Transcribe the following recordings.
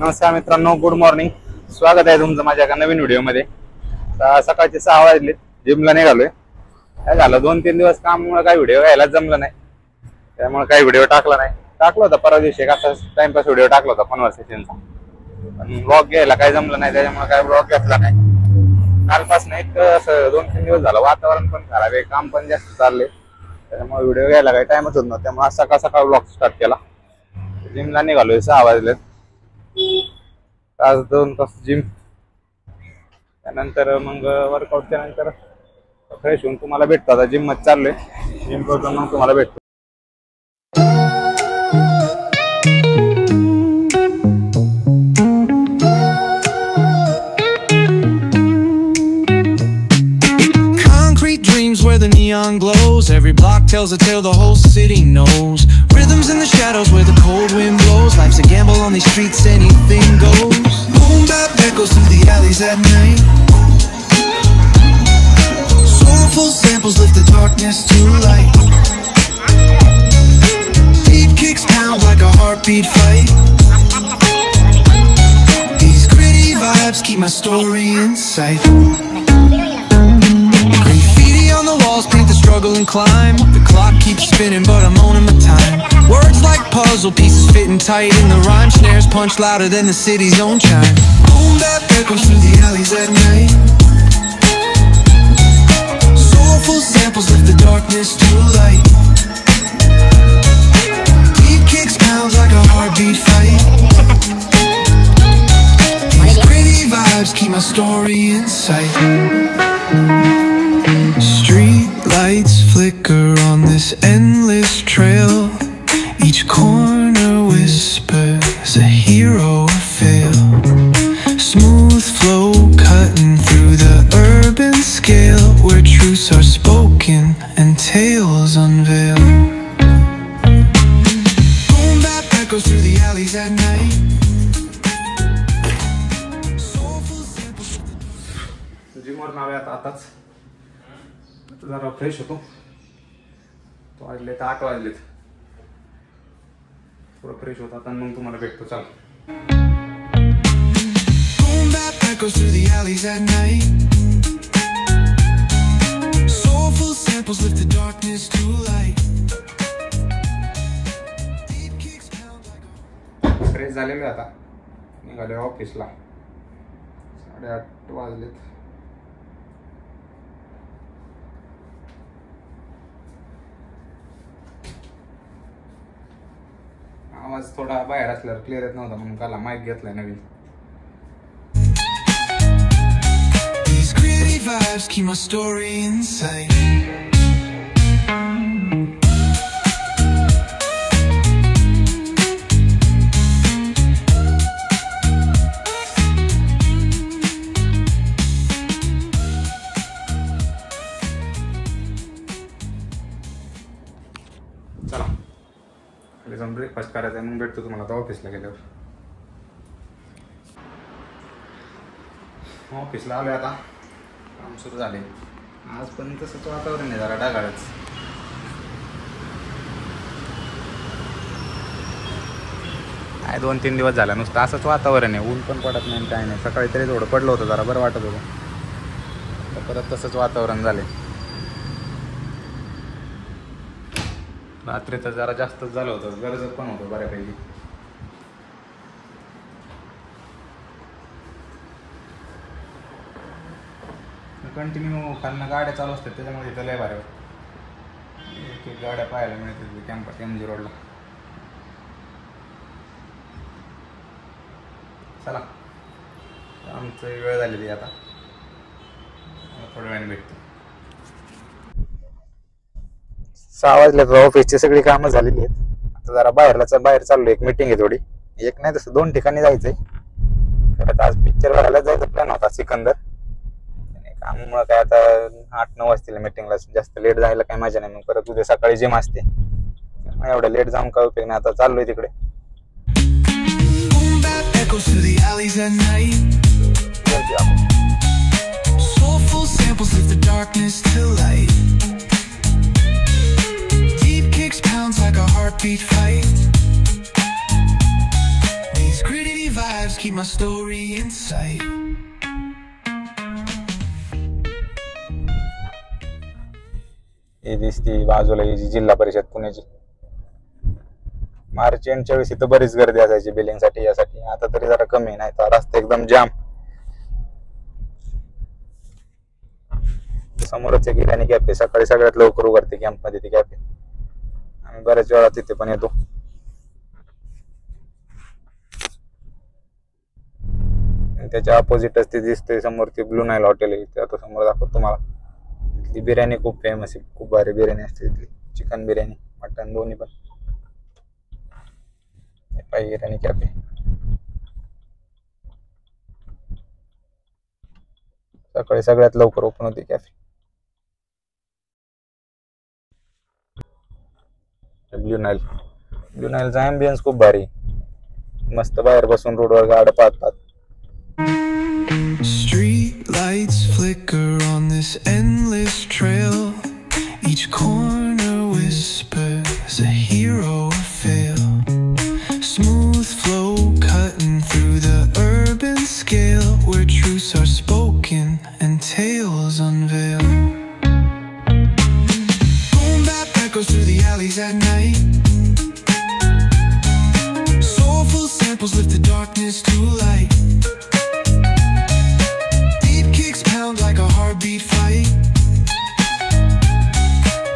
नमस्कार मित्रांनो, good morning. स्वागत आहे तुमचं माझ्या एका नवीन व्हिडिओमध्ये. सकाळचे 6 वाजले, जिमला निघालोय. काय झालं, 2-3 दिवस कामामुळे काही व्हिडिओ यायला जमलं नाही, त्यामुळे काही व्हिडिओ टाकला नाही. टाकला होता परवा दिवशी, असा टाइमपास व्हिडिओ टाकला होता कन्व्हर्सेशनचा, पण ब्लॉग घ्यायला काही जमलं नाही, त्याच्यामुळे काही ब्लॉग घेतला नाही. कालपासून एक असं 2-3 दिवस झालं वातावरण पण खराब आहे, काम पण जास्त चालले, त्याच्यामुळे व्हिडिओ घ्यायला काही टाइमच होत नव्हता. त्यामुळे आज सकाळ सकाळ ब्लॉग स्टार्ट केला. जिमला निघालोय, 6 वाजलेत. तास 2 तास जिम, त्यानंतर मग वर्कआउटच्या नंतर फ्रेश होऊन तुम्हाला भेटतो. आता जिम मध्ये चाललोय, जिम करून मग तुम्हाला भेटतो. Where the neon glows, every block tells a tale the whole city knows. Rhythms in the shadows where the cold wind blows. Life's a gamble on these streets, anything goes. Boom bap echoes through the alleys at night. Soulful samples lift the darkness to light. Beat kicks pound like a heartbeat fight. These gritty vibes keep my story in sight. On the walls paint the struggle and climb. The clock keeps spinning but I'm owning my time. Words like puzzle pieces fitting tight in the rhyme. Snares punch louder than the city's own chime. Boom bap echoes through the alleys at night. Soulful samples lift the darkness to light. Beat kicks pounds like a heartbeat fight. These gritty vibes keep my story in sight. Street lights flicker on this endless trail. Each corner whispers a hero fail. Smooth flow cutting through the urban scale, where truths are spoken and tales unveil. Boom bap echoes through the alleys at night. जिमवर नाव आहे आताच जरा fresh होतो. तो वाजले 8 वाजलेत, थोडं fresh होतो आता मग तुम्हाला भेटतो. चल. Boom bap echoes through the alleys at night. Soulful samples lift the darkness to light. Deep kicks pound like a... fresh झालेलो आता, निघाले ऑफिसला. 8:30 वाजलेत. आवाज थोडा बाहेर असल्यावर क्लिअर येत नव्हता, म्हणून काला माईक घेतलाय नवीन. These gritty vibes keep my story inside. चला जाऊन ब्रेकफास्ट करायचा आहे, मग भेटतो तुम्हाला आता ऑफिसला गेल्यावर. ऑफिसला आलोय आता, काम सुरू झाले. आज पण तसंच वातावरण आहे, जरा ढगाळच. काय 2-3 दिवस झाला नुसतं असंच वातावरण आहे, ऊन पण पडत नाही काय नाही. सकाळी तरी थोडं पडलं होतं, जरा बरं वाटत होतं, परत तसंच वातावरण झाले. रात्री तर जरा जास्तच झालं होतं, गरज पण होतं बऱ्यापैकी. कंटिन्यू खालनं गाड्या चालू असतात, त्याच्यामुळे इथं लय भारी वाटतं. एक गाड्या पाहायला मिळतात कॅम्पस MG रोडला. चला, आमचं वेळ झालेली आता, थोड्या वेळाने भेटतो. 6 वाजल्यात, ऑफिसची सगळी कामं झालेली आहेत. आता जरा बाहेर चाललोय, एक मीटिंग आहे थोडी. एक नाही तसं 2 ठिकाणी जायचंय. परत आज पिक्चर बघायला जायचा प्लॅन होता, सिकंदर. कामामुळे काय आता 8-9 वाजतील मीटिंगला, जास्त लेट जायला काही मजा नाही. मग परत उद्या सकाळी जिम असते, एवढं लेट जाऊन काय उपयोग नाही. आता चाललोय तिकडे. Soulful samples lift the darkness to light. Deep kicks pounds like a heartbeat fight. These gritty vibes keep my story inside. ही दिसती बाजूला ही जी जिल्हा परिषद पुण्याची. मार्च एंडच्या वेळेस इथं बरीच गर्दी असायची बिलिंग साठी यासाठी. आता तरी जरा कमी, नाही तर रस्ता एकदम जाम. समोरच एक इराणी कॅफे, सकाळी सगळ्यात लवकर उघडते कॅम्प मध्ये ती कॅफे. आम्ही बऱ्याच वेळा तिथे पण येतो. त्याच्या अपोजिटच ते दिसते समोर ते ब्लू नाईल हॉटेल आहे. ते आता समोर दाखवतो तुम्हाला. तिथली बिर्याणी खूप फेमस आहे, खूप भारी बिर्याणी असते तिथली. चिकन बिर्याणी, मटन दोन्ही पण. पाहिजे इराणी कॅफे. सकाळी सगळ्यात लवकर ओपन होते कॅफे. ब्लू नाईलचा ॲम्बियन्स खूप भारी. मस्त बाहेर बसून रोडवर गाड्या पाहतात. Street lights flicker on this endless trail. Each corner whispers a hero fail. Smooth flow cutting through the urban scale, where truths are spoken and tales unveil. Boom bap echoes through the alleys at night. Soulful samples lift the darkness to light. Like a heartbeat fight.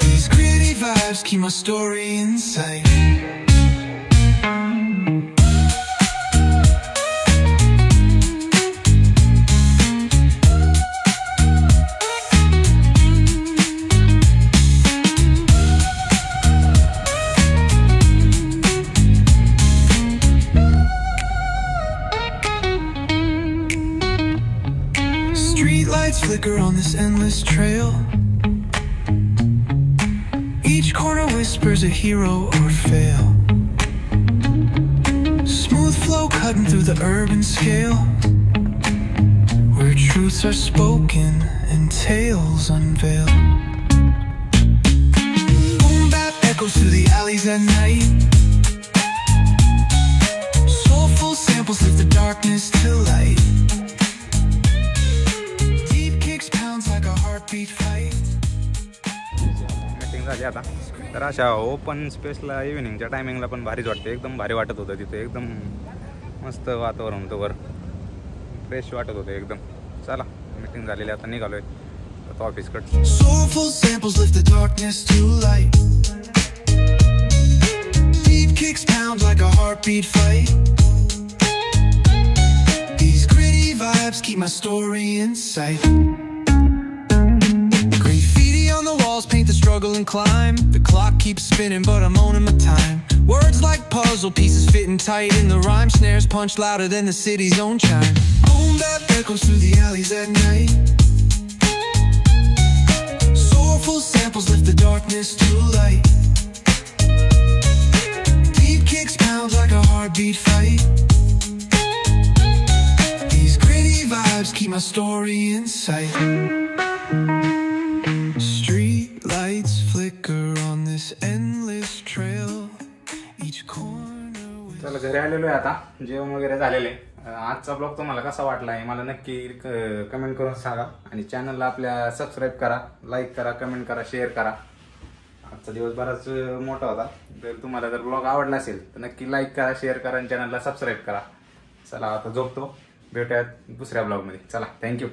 These gritty vibes keep my story inside. Flicker on this endless trail. Each corner whispers a hero or fail. Smooth flow cutting through the urban scale, where truths are spoken and tales unveil. Boom bap echoes through the alleys at night. Soulful samples lift the darkness to light. Meeting झाली आता. तर अशा open स्पेसला इव्हिनिंगच्या टायमिंगला पण भारीच वाटते. एकदम भारी वाटत होतं तिथे. एकदम मस्त वातावरण होतं, वर फ्रेश वाटत होतं एकदम. चला, मीटिंग झालेली आता निघालोय ऑफिसकडे. Soulful samples lift the darkness to light. Deep kicks pound like a heartbeat fight. These gritty vibes keep my story in sight. Paint the struggle and climb. The clock keeps spinning, but I'm owning my time. Words like puzzle pieces fitting tight in the rhyme. Snares punch louder than the city's own chime. Boom bap echoes through the alleys at night. Soulful samples lift the darkness to light. Deep kicks pound like a heartbeat fight. These gritty vibes keep my story in sight. Lights flicker on this endless trail. Each corner. चला, घरी आलेलो आहे आता. जेवण वगैरे झालेले. आजचा blog तुम्हाला कसा वाटला आहे मला नक्की कमेंट करून सांगा. आणि चॅनलला आपल्या सबस्क्राईब करा, लाईक करा, कमेंट करा, शेअर करा. आजचा दिवस बराच मोठा होता. जर तुम्हाला जर ब्लॉग आवडला असेल तर नक्की लाईक करा, शेअर करा आणि चॅनलला सबस्क्राईब करा. चला, आता झोपतो. भेटूयात दुसऱ्या ब्लॉगमध्ये. चला, थँक्यू.